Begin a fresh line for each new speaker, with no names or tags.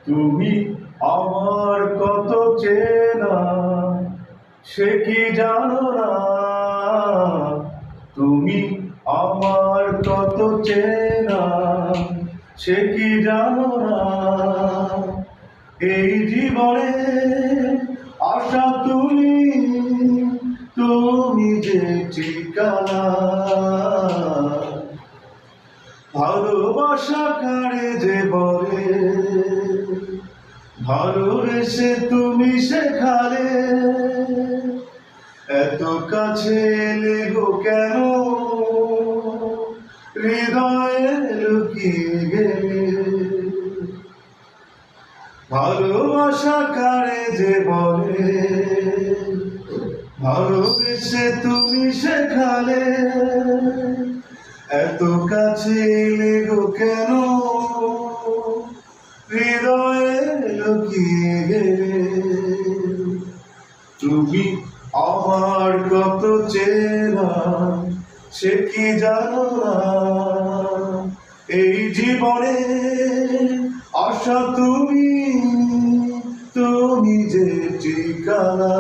তুমি আমার কত চেনা সে কি জানো না। তুমি আমার কত চেনা সে কি জানো না। এই জীবনে আশা তুমি, তুমি যে ঠিকানা। ভালোবাসা কারে যে বলে, ভালোবেসে তুমি শেখালে। এত কাছে এলে গো কেন, হৃদয়ে লুকিয়ে গেলে। ভালোবাসা কারে যে বলে, ভালোবেসে তুমি শেখালে। এত কাছে এলে গো কেন, হৃদয়ে লুকিয়ে গেলে। তুমি আমার কত চেনা সে কি জানো না। এই জীবনে আশা তুমি, তুমি যে ঠিকানা।